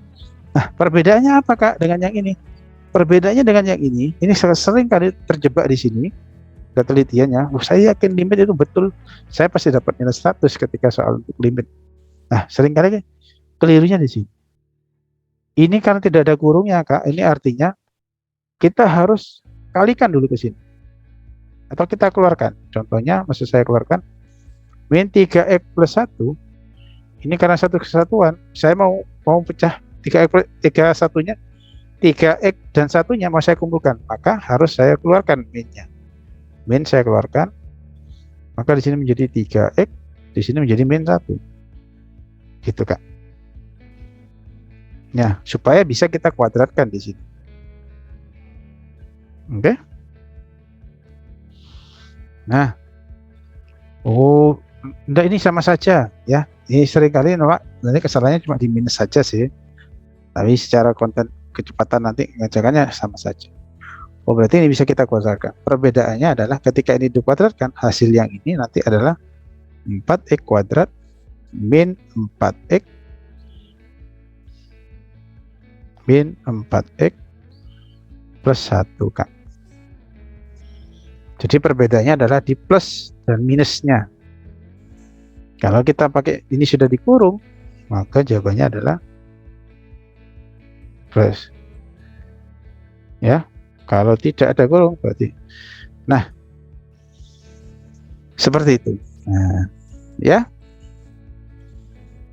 Nah, perbedaannya apa Kak dengan yang ini? Perbedaannya dengan yang ini sering kali terjebak di sini. Penelitiannya, saya yakin limit itu betul, saya pasti dapat nilai 100 ketika soal untuk limit. Nah, sering kali kelirunya di sini. Ini karena tidak ada kurungnya Kak, ini artinya kita harus kalikan dulu ke sini. Atau kita keluarkan. Contohnya, maksud saya keluarkan, min 3x plus 1, ini karena satu kesatuan, saya mau pecah 3x 1-nya, 3x dan 1-nya mau saya kumpulkan, maka harus saya keluarkan min-nya. min saya keluarkan, maka di sini menjadi 3x, di sini menjadi min 1. Gitu Kak. Nah, supaya bisa kita kuadratkan di sini. Oke. Nah, oh, enggak, ini sama saja ya. Ini seringkali nanti kesalahannya cuma di minus saja sih. Tapi secara konten kecepatan nanti mengerjakannya sama saja. Oh, berarti ini bisa kita kuadratkan. Perbedaannya adalah ketika ini dikuadratkan, hasil yang ini nanti adalah 4x kuadrat min 4x min 4x plus 1 Kak. Jadi perbedaannya adalah di plus dan minusnya. Kalau kita pakai ini sudah dikurung, maka jawabannya adalah plus. Ya, kalau tidak ada kurung berarti. Nah, seperti itu. Nah, ya.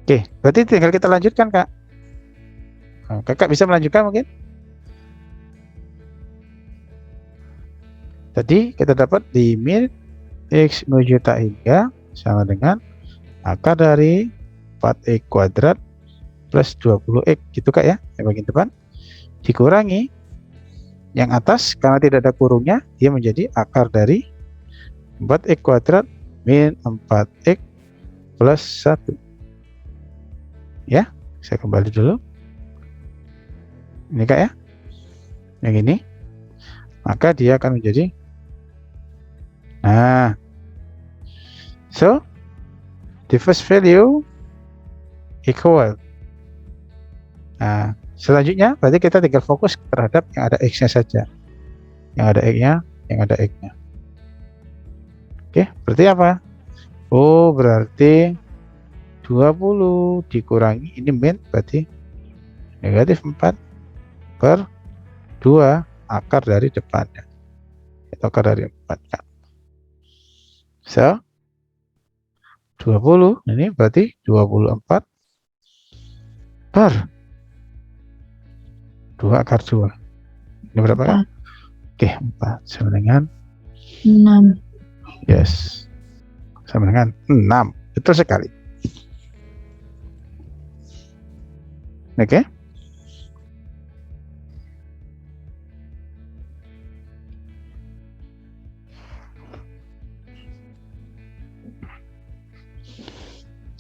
Oke, berarti tinggal kita lanjutkan Kak. Nah, Kakak bisa melanjutkan mungkin? Tadi kita dapat limit x menuju tak hingga sama dengan akar dari 4x kuadrat plus 20x gitu Kak ya, yang bagian depan dikurangi yang atas karena tidak ada kurungnya, dia menjadi akar dari 4x kuadrat min 4x plus 1 ya. Saya kembali dulu ini Kak ya, yang ini, maka dia akan menjadi, nah, so the first value equal. Nah, selanjutnya berarti kita tinggal fokus terhadap yang ada x-nya saja, yang ada x-nya, yang ada x-nya. Oke, berarti apa? Oh, berarti 20 dikurangi ini min, berarti negatif 4 per 2 akar dari depannya, itu akar dari 4 Kak. So 20 ini berarti 24 per 2 akar 2. Ini berapa Kak? Oke, 4 sama dengan 6. Yes, sama dengan 6. Betul sekali. Oke.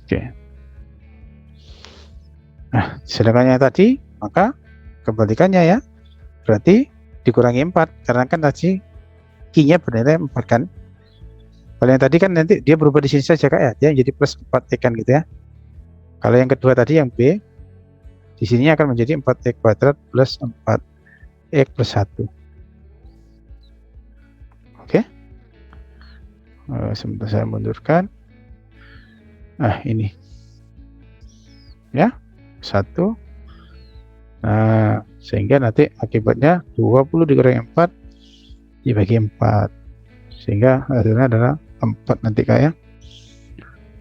Oke. Nah, sedangkan yang tadi, maka kebalikannya ya. Berarti dikurangi 4 karena kan tadi Q-nya bernilai 4 kan. Kalau yang tadi kan nanti dia berubah di sini saja Kak ya, dia jadi plus 4x kan gitu ya. Kalau yang kedua tadi yang B, di sini akan menjadi 4x kuadrat plus 4x plus 1. Oke. Sebentar saya mundurkan. Nah, ini. Ya, 1. Nah, sehingga nanti akibatnya 20 dikurangi 4 dibagi 4. Sehingga hasilnya adalah 4 nanti Kak ya.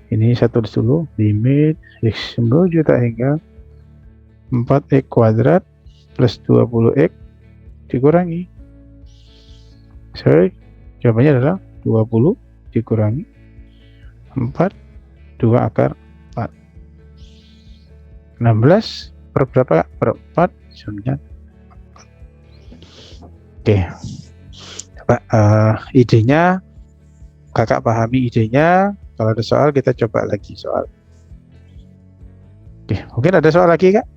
Ini saya tulis dulu, limit x menuju tak hingga 4x kuadrat plus 20x dikurangi. Sorry, jawabannya adalah 20 dikurangi 4, 2 akar 4. 16 per berapa? Per 4 sebenarnya 4. Oke. Coba idenya, Kakak pahami idenya. Kalau ada soal kita coba lagi soal. Oke, mungkin ada soal lagi Kak?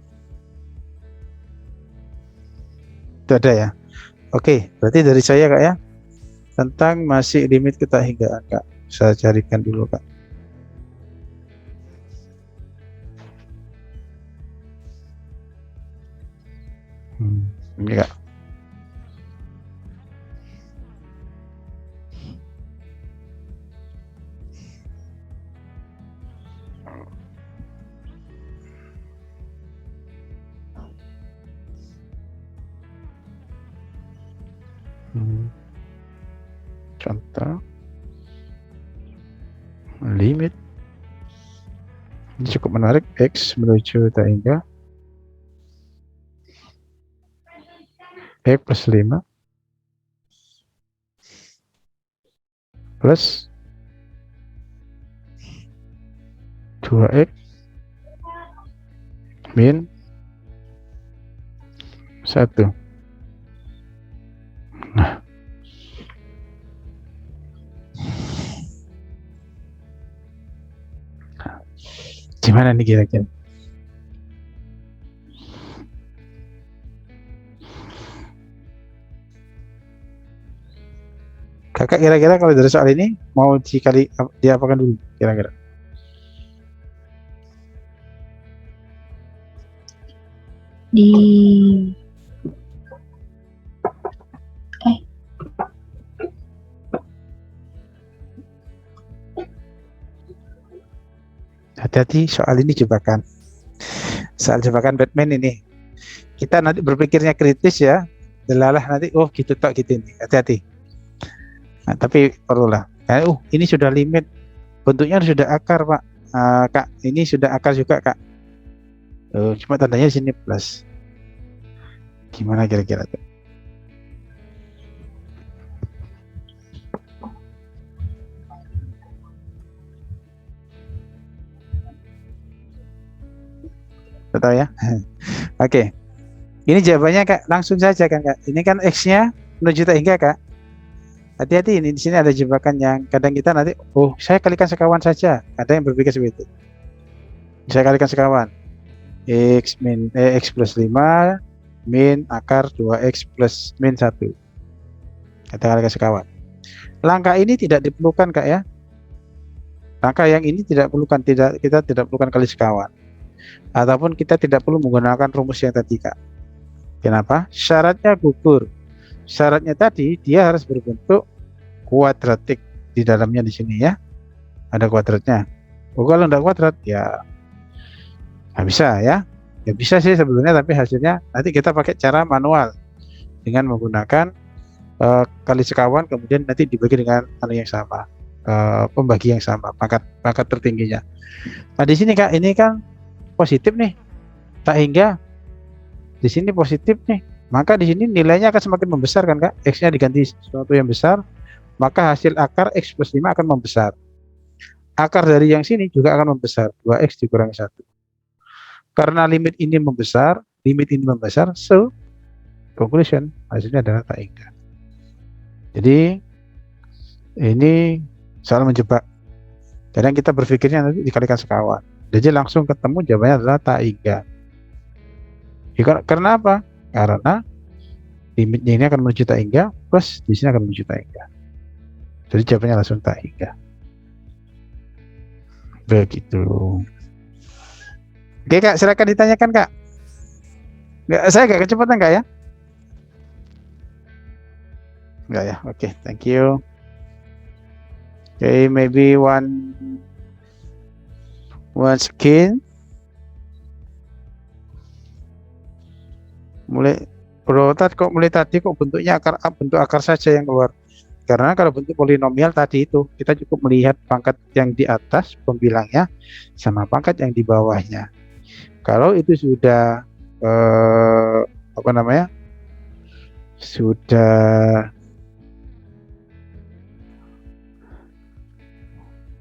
Itu ada ya. Oke, berarti dari saya Kak ya, tentang masih limit ketahingaan Kak, saya carikan dulu Kak. Ini Kak. Contoh limit ini cukup menarik, x menuju tak hingga x plus 5 plus 2x min 1. Nah, gimana nih kira-kira? Kakak kira-kira kalau dari soal ini mau diapakan dulu kira-kira? Di Hati-hati, soal ini jebakan. Soal jebakan Batman ini. Kita nanti berpikirnya kritis ya. Delalah nanti, oh gitu tok gitu ini. Hati-hati. Nah, tapi perlulah. Ini sudah limit. Bentuknya sudah akar, Pak. Kak, ini sudah akar juga, Kak. Cuma tandanya di sini plus. Gimana kira-kira tuh? Tahu ya? Oke. Ini jawabannya, Kak. Langsung saja kan, Kak. Ini kan X-nya menuju tak hingga, Kak. Hati-hati, ini di sini ada jebakan yang kadang kita nanti, saya kalikan sekawan saja. Ada yang berpikir seperti itu. Saya kalikan sekawan. X plus 5 min akar 2x plus min 1. Kita kalikan sekawan. Langkah ini tidak diperlukan, Kak ya. Langkah yang ini tidak perlukan, kita tidak perlukan kali sekawan. Ataupun kita tidak perlu menggunakan rumus yang tadi, Kak. Kenapa? Syaratnya gugur. Syaratnya tadi dia harus berbentuk kuadratik di dalamnya di sini ya. Ada kuadratnya. Kalau enggak kuadrat ya nggak bisa ya. Ya bisa sih sebetulnya, tapi hasilnya nanti kita pakai cara manual dengan menggunakan kali sekawan, kemudian nanti dibagi dengan yang sama, pembagi yang sama, pangkat tertingginya. Nah di sini, Kak, ini kan positif nih, tak hingga di sini positif nih, maka di sini nilainya akan semakin membesar kan, Kak. X-nya diganti sesuatu yang besar, maka hasil akar X plus 5 akan membesar. Akar dari yang sini juga akan membesar, 2X dikurangi 1. Karena limit ini membesar, so conclusion hasilnya adalah tak hingga. Jadi ini soal menjebak. Kadang kita berpikirnya nanti dikalikan sekawan, jadi langsung ketemu jawabannya adalah tak hingga. Ya, karena apa? Karena limitnya ini akan menuju tak hingga, plus di sini akan menuju tak hingga. Jadi jawabannya langsung tak hingga. Begitu. Oke, Kak, silakan ditanyakan, Kak. Saya agak kecepatan, Kak ya? Enggak ya? Oke, thank you. Okay, maybe once again. Mulai tadi kok bentuknya bentuk akar saja yang keluar. Karena kalau bentuk polinomial tadi itu kita cukup melihat pangkat yang di atas pembilangnya sama pangkat yang di bawahnya. Kalau itu sudah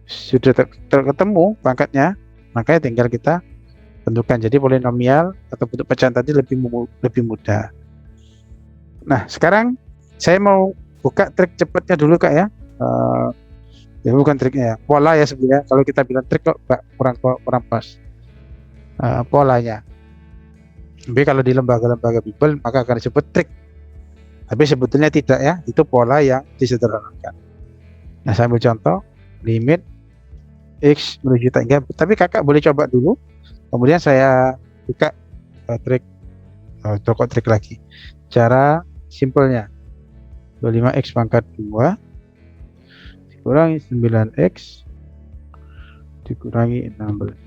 sudah terketemu pangkatnya, makanya tinggal kita tentukan. Jadi polinomial atau bentuk pecahan tadi lebih mudah. Nah, sekarang saya mau buka trik cepatnya dulu, Kak ya. Ya bukan triknya ya, pola ya sebenarnya. Kalau kita bilang trik kok kurang pas. Polanya. Tapi kalau di lembaga-lembaga Bimbel maka akan disebut trik. Tapi sebetulnya tidak ya, itu pola yang disederhanakan. Nah, saya ambil contoh limit X menuju tak hingga. Tapi Kakak boleh coba dulu. Kemudian saya buka trik trik lagi. Cara simpelnya 25x pangkat 2 dikurangi 9x dikurangi 16.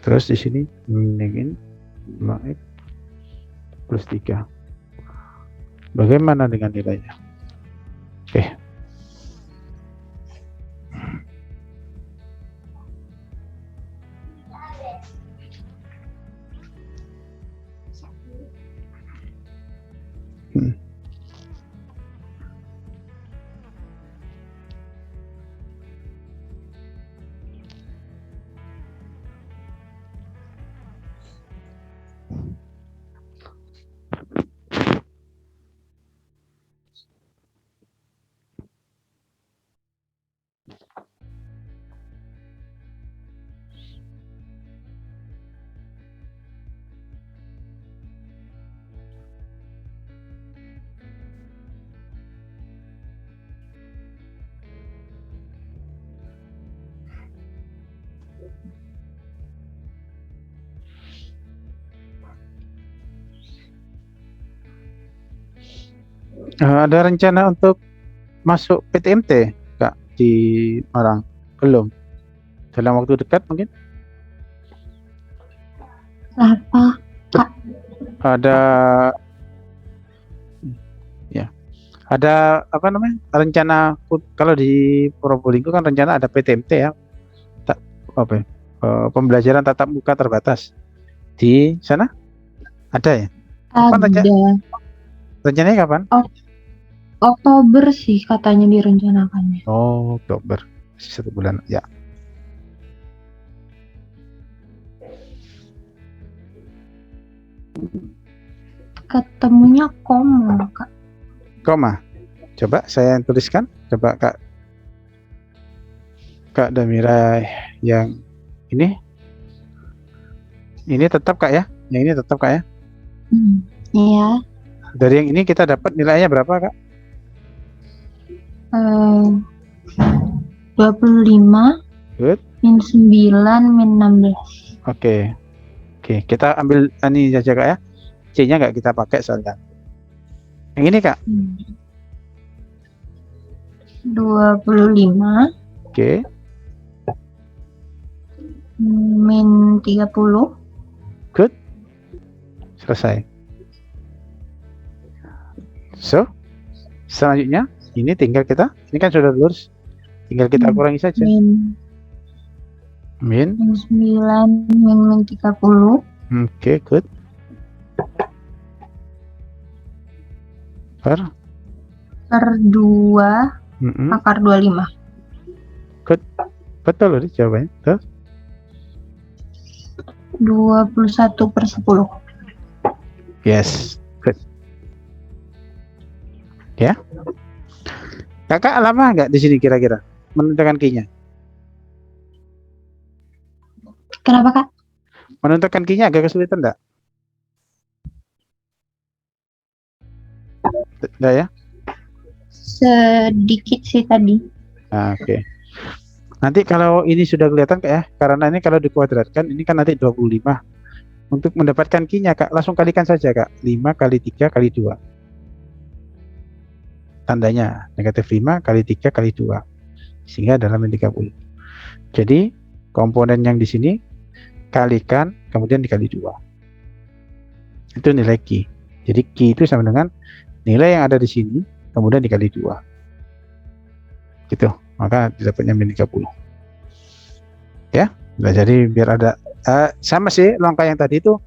Terus di sini mendingin 5x plus 3. Bagaimana dengan nilainya? Oke. Ada rencana untuk masuk PTMT, Kak, di Malang? Belum. Dalam waktu dekat mungkin? Apa? Ada ya. Ada apa namanya? Rencana kalau di Probolinggo kan rencana ada PTMT ya. Tak apa ya? Pembelajaran tatap muka terbatas. Di sana ada ya? Kapan Ada. rencananya kapan? Oktober sih katanya direncanakannya. Oh, Oktober. Masih 1 bulan ya. Ketemunya koma, Kak. Koma. Coba saya tuliskan. Coba Kak Damira yang ini. Ini tetap Kak ya? Yang ini tetap Kak ya? Iya. Dari yang ini kita dapat nilainya berapa Kak? 25 Good. min 9 min 16. Oke. Oke, kita ambil ini saja Kak ya. C-nya nggak kita pakai soalnya. Yang ini Kak. 25 Oke. min 30. Good. Selesai. So, selanjutnya ini tinggal kita, ini kan sudah lurus, tinggal kita kurangi saja. Min 9 min 30. Oke, good. Per 2 akar 25. Good. Betul loh jawabannya. Tuh. 21/10. Yes. Good. Ya. Kakak lama nggak di sini kira-kira menentukan key-nya? Kenapa, Kak? Menentukan key-nya agak kesulitan enggak? Enggak ya? Sedikit sih tadi. Oke. Nanti kalau ini sudah kelihatan Kak ya, karena ini kalau dikuadratkan ini kan nanti 25. Untuk mendapatkan key-nya Kak, langsung kalikan saja Kak. 5 kali 3 kali 2. Tandanya negatif 5 kali 3 kali 2. Sehingga dalam 30. Jadi komponen yang di sini kalikan kemudian dikali 2. Itu nilai key. Jadi key itu sama dengan nilai yang ada di sini kemudian dikali 2. Gitu. Maka didapatnya min 30. Ya. Nah, jadi biar ada sama sih langkah yang tadi itu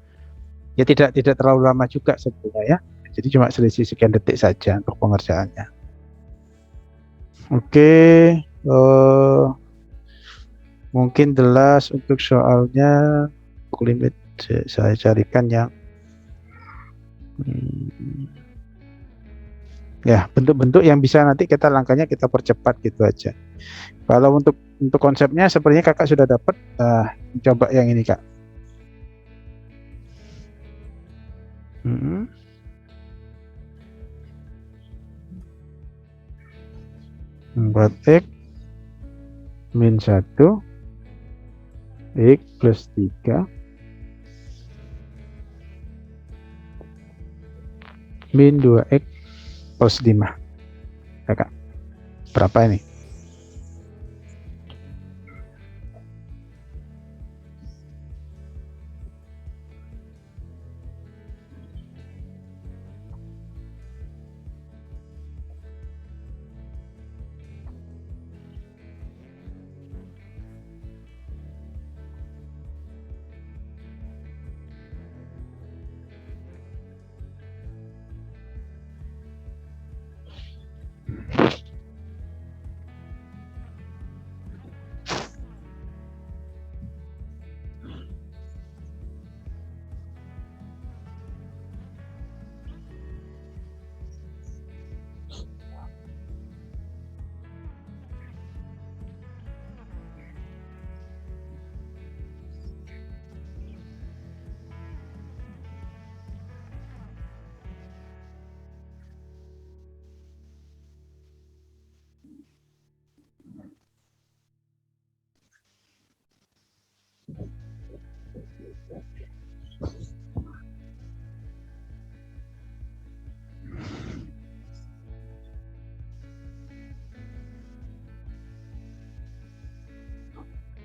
ya tidak terlalu lama juga sebetulnya ya. Jadi cuma selisih sekian detik saja untuk pengerjaannya. Oke, mungkin jelas untuk soalnya. Limit saya carikan yang ya bentuk-bentuk yang bisa nanti kita langkahnya kita percepat gitu aja. Kalau untuk konsepnya sepertinya kakak sudah dapat. Coba yang ini Kak. Buat X min 1 X plus 3 min 2X plus 5. Kakak, berapa ini?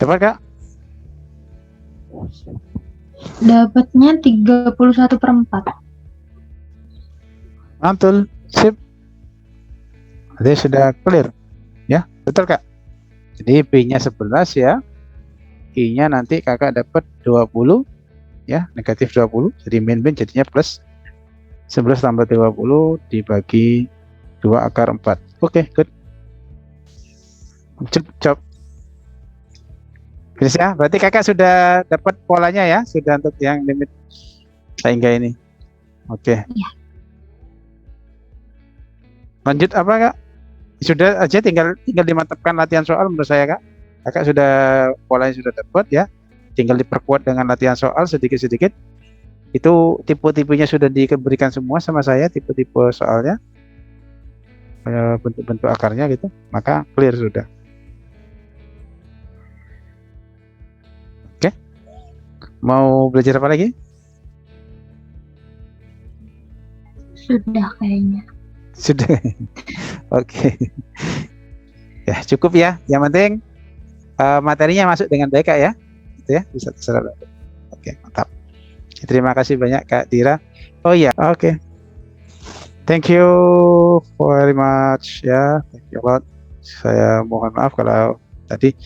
Dapat kak? Dapatnya 31/4. Mantul, sip. Jadi sudah clear, ya, betul kak. Jadi B-nya 11 ya, I-nya nanti kakak dapat 20, ya, negatif 20. Jadi min jadinya plus 11 tambah 20 dibagi 2 akar 4. Oke, good. Cep. Finish ya, berarti kakak sudah dapat polanya ya, sudah untuk yang limit sehingga ini. Oke. Iya. Lanjut apa kak? Sudah aja, tinggal dimantapkan latihan soal menurut saya kak. Kakak sudah polanya sudah dapat ya, tinggal diperkuat dengan latihan soal sedikit-sedikit. Itu tipe-tipenya sudah diberikan semua sama saya, tipe-tipe soalnya, bentuk-bentuk akarnya gitu, maka clear sudah. Oke, mau belajar apa lagi? Sudah kayaknya. Sudah. Oke. Ya cukup ya, yang penting materinya masuk dengan baik kak ya, gitu ya, bisa terserah. Oke, mantap. Terima kasih banyak Kak Dira. Oh ya, oke. Thank you very much ya. Thank you a lot. Saya mohon maaf kalau tadi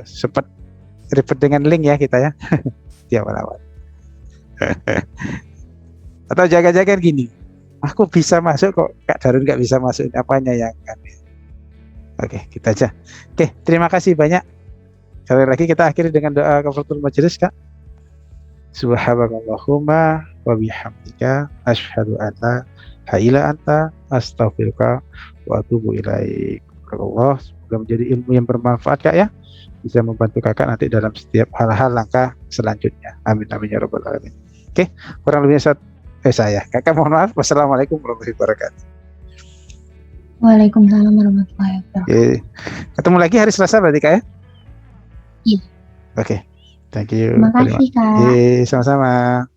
sempat ribet dengan link ya kita ya. Di awal-awal. Atau jaga-jaga gini. Aku bisa masuk kok Kak Darun nggak bisa masuk, apanya yang kan. Oke, kita aja. Oke, terima kasih banyak. Sekali lagi kita akhiri dengan doa kafaratul majelis Kak. Subhanallahumma wa bihamdika asyhadu an la ilaha illa anta astaghfiruka wa atubu ilaik. Allah, semoga menjadi ilmu yang bermanfaat Kak ya. Bisa membantu Kakak nanti dalam setiap hal-hal langkah selanjutnya. Amin amin ya rabbal alamin. Oke, kurang lebihnya saya. Kakak mohon maaf. Wassalamualaikum warahmatullahi wabarakatuh. Waalaikumsalam warahmatullahi wabarakatuh. Oke. Ketemu lagi hari Selasa berarti Kak ya? Iya. Oke. Thank you. Terima kasih Kak. Sama-sama.